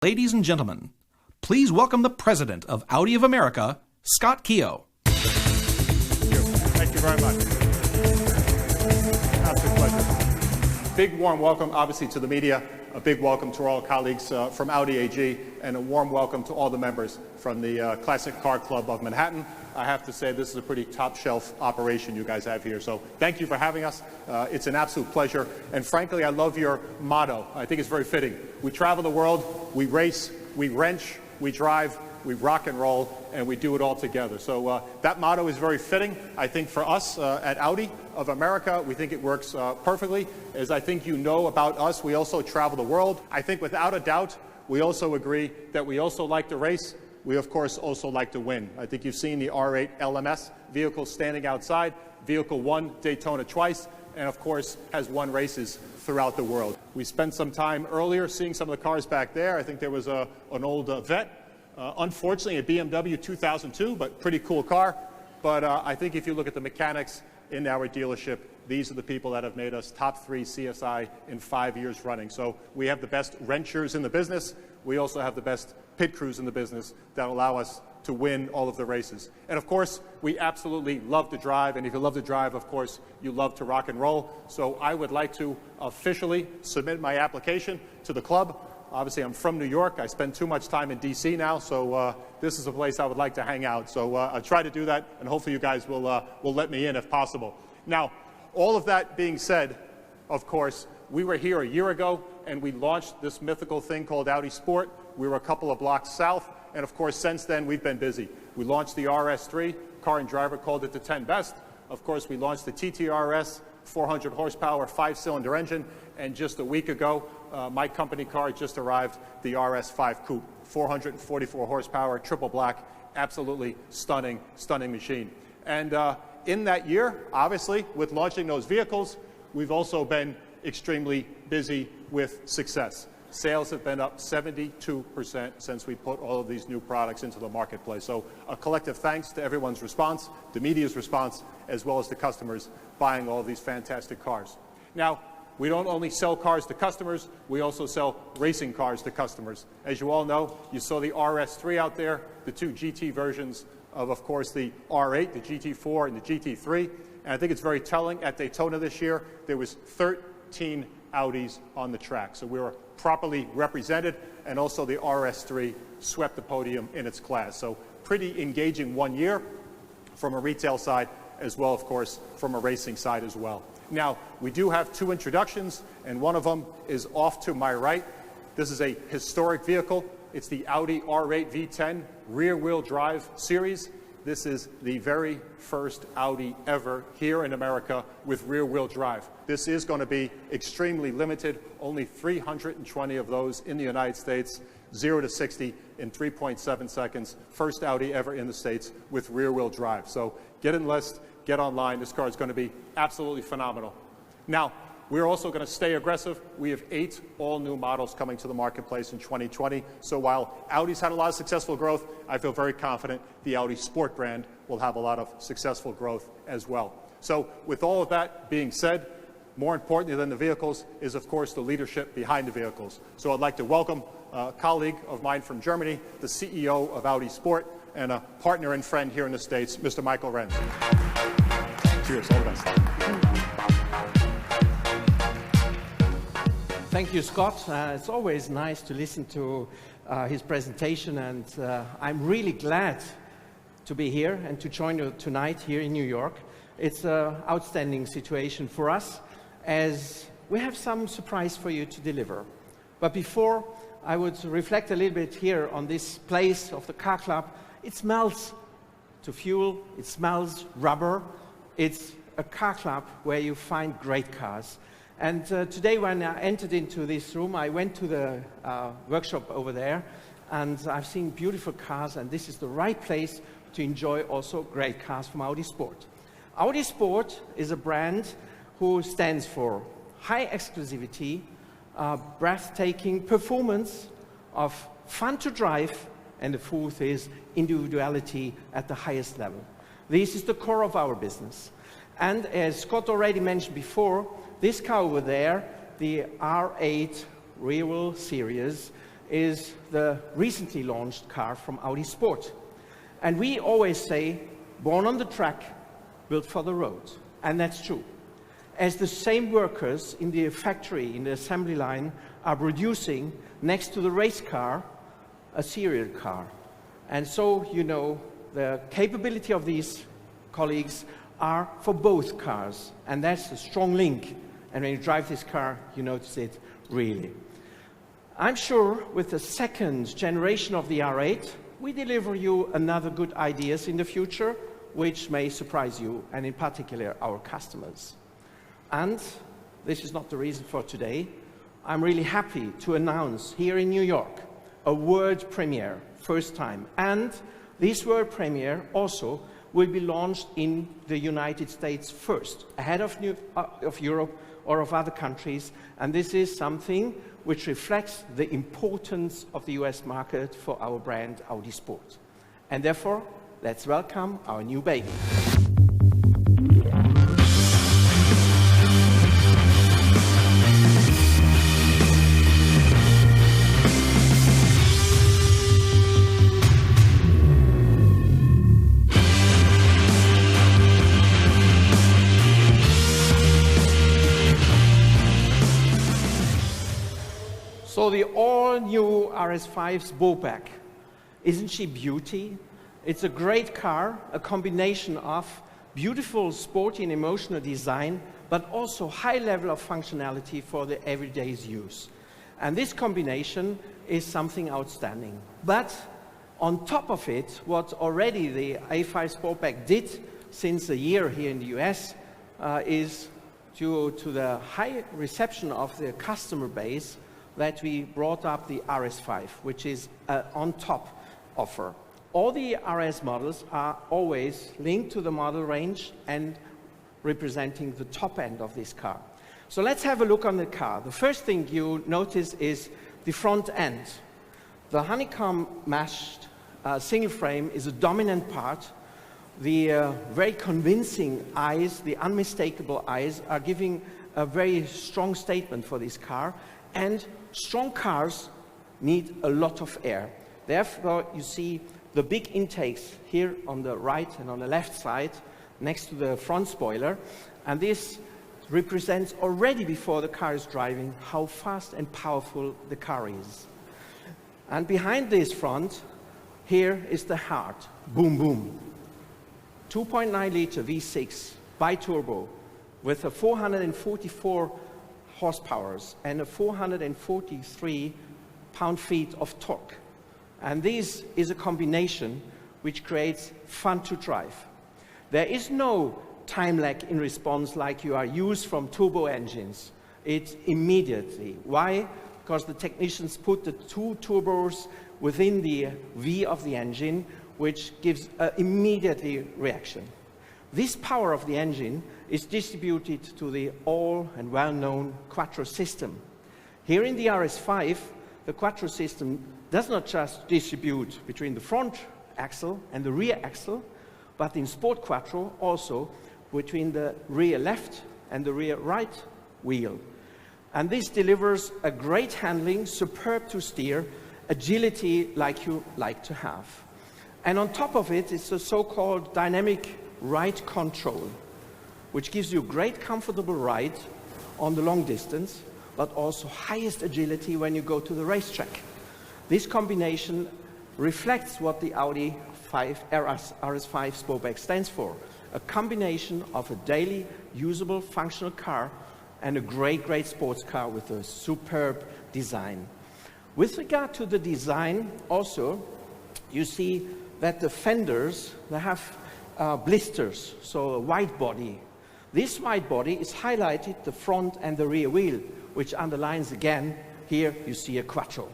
Ladies and gentlemen, please welcome the President of Audi of America, Scott Keogh. Thank you very much. Absolute pleasure. Big warm welcome, obviously, to the media. A big welcome to all colleagues from Audi AG, and a warm welcome to all the members from the Classic Car Club of Manhattan. I have to say this is a pretty top-shelf operation you guys have here, so thank you for having us. It's an absolute pleasure, and frankly, I love your motto. I think it's very fitting. We travel the world, we race, we wrench, we drive, we rock and roll, and we do it all together. So that motto is very fitting. I think for us at Audi of America, we think it works perfectly. As I think you know about us, we also travel the world. I think without a doubt, we also agree that we also like to race. We, of course, also like to win. I think you've seen the R8 LMS vehicle standing outside. Vehicle won Daytona twice, and of course has won races throughout the world. We spent some time earlier seeing some of the cars back there. I think there was an old Vet. Unfortunately, a BMW 2002, but pretty cool car. But I think if you look at the mechanics in our dealership, these are the people that have made us top 3 CSI in 5 years running. So we have the best wrenchers in the business. We also have the best pit crews in the business that allow us to win all of the races. And of course, we absolutely love to drive. And if you love to drive, of course, you love to rock and roll. So I would like to officially submit my application to the club. Obviously, I'm from New York. I spend too much time in D.C. now, so this is a place I would like to hang out. So I'll try to do that, and hopefully you guys will let me in if possible. Now, all of that being said, of course, we were here a year ago, and we launched this mythical thing called Audi Sport. We were a couple of blocks south, and of course, since then, we've been busy. We launched the RS3. Car and Driver called it the 10 best. Of course, we launched the TTRS, 400 horsepower, 5-cylinder engine, and just a week ago, my company car just arrived, the RS5 coupe, 444 horsepower, triple black, absolutely stunning, stunning machine. And in that year, obviously, with launching those vehicles, we've also been extremely busy with success. Sales have been up 72% since we put all of these new products into the marketplace. So a collective thanks to everyone's response, the media's response, as well as the customers buying all of these fantastic cars. Now, we don't only sell cars to customers, we also sell racing cars to customers. As you all know, you saw the RS3 out there, the 2 GT versions of course, the R8, the GT4, and the GT3. And I think it's very telling. At Daytona this year, there was 13 Audis on the track. So we were properly represented, and also the RS3 swept the podium in its class. So pretty engaging 1 year from a retail side, as well, of course, from a racing side as well. Now, we do have 2 introductions, and one of them is off to my right. This is a historic vehicle. It's the Audi R8 V10 rear-wheel drive series. This is the very first Audi ever here in America with rear-wheel drive. This is going to be extremely limited, only 320 of those in the United States, 0 to 60 in 3.7 seconds. First Audi ever in the States with rear-wheel drive. So get enlist, get online. This car is going to be absolutely phenomenal. Now, we're also going to stay aggressive. We have 8 all-new models coming to the marketplace in 2020. So while Audi's had a lot of successful growth, I feel very confident the Audi Sport brand will have a lot of successful growth as well. So with all of that being said, more importantly than the vehicles is, of course, the leadership behind the vehicles. So I'd like to welcome a colleague of mine from Germany, the CEO of Audi Sport, and a partner and friend here in the States, Mr. Michael Renz. Cheers, all the best. Thank you, Scott. It's always nice to listen to his presentation, and I'm really glad to be here and to join you tonight here in New York. It's an outstanding situation for us, as we have some surprise for you to deliver. But before I would reflect a little bit here on this place of the car club, it smells to fuel, it smells rubber. It's a car club where you find great cars. And today when I entered into this room, I went to the workshop over there, and I've seen beautiful cars, and this is the right place to enjoy also great cars from Audi Sport. Audi Sport is a brand who stands for high exclusivity, breathtaking performance, of fun to drive, and the fourth is individuality at the highest level. This is the core of our business. And as Scott already mentioned before, this car over there, the R8 rear-wheel series, is the recently launched car from Audi Sport. And we always say, born on the track, built for the road. And that's true. As the same workers in the factory, in the assembly line, are producing next to the race car, a serial car. And so, you know, the capability of these colleagues are for both cars. And that's a strong link. And when you drive this car, you notice it really. I'm sure with the second generation of the R8, we deliver you another good ideas in the future, which may surprise you, and in particular, our customers. And this is not the reason for today. I'm really happy to announce here in New York a world premiere, first time. And this world premiere also will be launched in the United States first, ahead of Europe or of other countries. And this is something which reflects the importance of the US market for our brand Audi Sport. And therefore, let's welcome our new baby. So the all-new RS5 Sportback, isn't she beauty? It's a great car, a combination of beautiful, sporty and emotional design, but also high level of functionality for the everyday's use. And this combination is something outstanding. But on top of it, what already the RS5 Sportback did since a year here in the US is due to the high reception of the customer base that we brought up the RS5, which is an on-top offer. All the RS models are always linked to the model range and representing the top end of this car. So let's have a look on the car. The first thing you notice is the front end. The honeycomb mashed single frame is a dominant part. The very convincing eyes, the unmistakable eyes, are giving a very strong statement for this car. And strong cars need a lot of air. Therefore, you see the big intakes here on the right and on the left side next to the front spoiler. And this represents already before the car is driving how fast and powerful the car is. And behind this front, here is the heart. Boom, boom. 2.9 liter V6 biturbo with a 444 horsepower and a 443 pound-feet of torque. And this is a combination which creates fun to drive. There is no time lag in response like you are used from turbo engines. It's immediately. Why? Because the technicians put the two turbos within the V of the engine, which gives an immediately reaction. This power of the engine is distributed to the all and well-known Quattro system. Here in the RS5, the Quattro system does not just distribute between the front axle and the rear axle, but in Sport Quattro also between the rear left and the rear right wheel. And this delivers a great handling, superb to steer, agility like you like to have. And on top of it is the so-called dynamic ride control, which gives you great comfortable ride on the long distance, but also highest agility when you go to the racetrack. This combination reflects what the Audi RS5 Sportback stands for, a combination of a daily usable functional car and a great sports car with a superb design. With regard to the design also, you see that the fenders, they have blisters, so a wide body. This wide body is highlighted the front and the rear wheel, which underlines again, here you see a Quattro.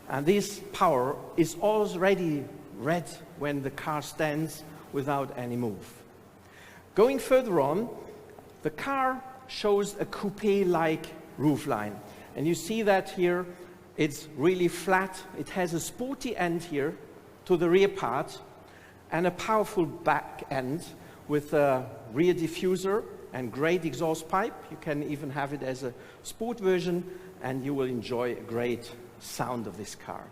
And this power is already read when the car stands without any move. Going further on, the car shows a coupe-like roofline. And you see that here, it's really flat. It has a sporty end here to the rear part and a powerful back end with a rear diffuser and great exhaust pipe. You can even have it as a sport version and you will enjoy a great sound of this car.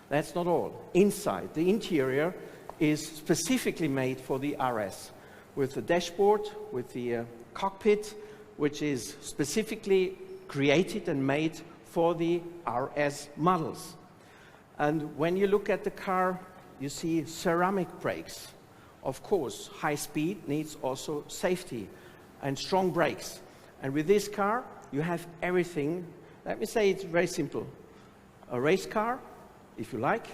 That's not all. Inside, the interior is specifically made for the RS, with the dashboard, with the cockpit, which is specifically created and made for the RS models. And when you look at the car, you see ceramic brakes. Of course, high speed needs also safety and strong brakes. And with this car, you have everything. Let me say it's very simple. A race car, if you like,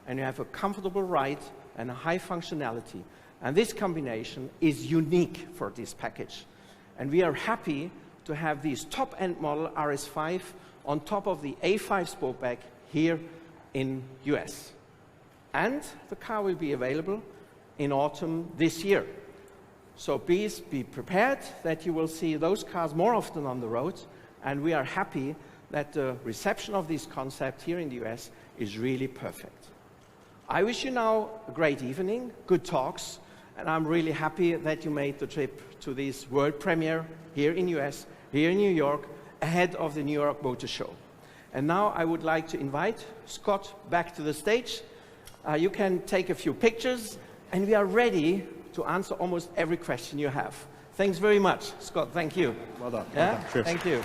and you have a comfortable ride and a high functionality. And this combination is unique for this package. And we are happy to have this top-end model RS5 on top of the A5 Sportback here in US. And the car will be available in autumn this year. So please be prepared that you will see those cars more often on the road, and we are happy that the reception of this concept here in the US is really perfect. I wish you now a great evening, good talks, and I'm really happy that you made the trip to this world premiere here in US, here in New York, ahead of the New York Motor Show. And now I would like to invite Scott back to the stage. You can take a few pictures, and we are ready to answer almost every question you have. Thanks very much, Scott. Thank you. Well done. Yeah? Well done. Cheers. Thank you.